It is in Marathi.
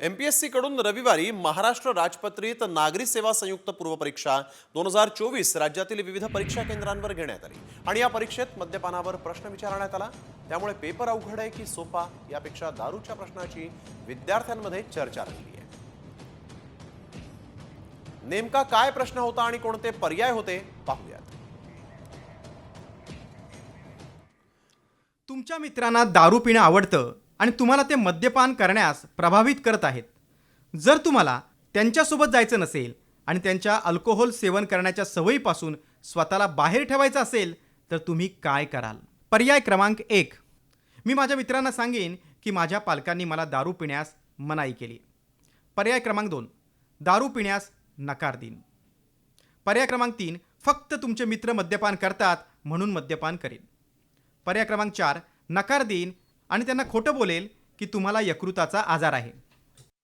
एमपीएससी कडून रविवारी महाराष्ट्र राजपत्रित नागरी सेवा संयुक्त पूर्व परीक्षा 2024 राज्यातील विविध परीक्षा केंद्रांवर घेण्यात आली आणि या परीक्षेत मद्यपानावर प्रश्न विचारण्यात आला। त्यामुळे पेपर अवघड आहे की सोपा यापेक्षा दारूच्या प्रश्नाची विद्यार्थ्यांमध्ये चर्चा रंगली आहे। नेमका काय प्रश्न होता आणि कोणते पर्याय होते पाहूयात। तुमच्या मित्रांना दारू पिणं आवडतं आणि तुम्हाला ते मद्यपान करण्यास प्रभावित करत आहेत। जर तुम्हाला त्यांच्यासोबत जायचं नसेल आणि त्यांच्या अल्कोहोल सेवन करण्याच्या सवयीपासून स्वतःला बाहेर ठेवायचं असेल तर तुम्ही काय कराल? पर्याय क्रमांक 1, मी माझ्या मित्रांना सांगेन की माझ्या पालकांनी मला दारू पिण्यास मनाई केली। पर्याय क्रमांक 2, दारू पिण्यास नकार देईन। पर्याय क्रमांक 3, फक्त तुमचे मित्र मद्यपान करतात म्हणून मद्यपान करेन। पर्याय क्रमांक 4, नकार देईन आणि त्यांना खोटं बोलेल की तुम्हाला यकृताचा आजार आहे।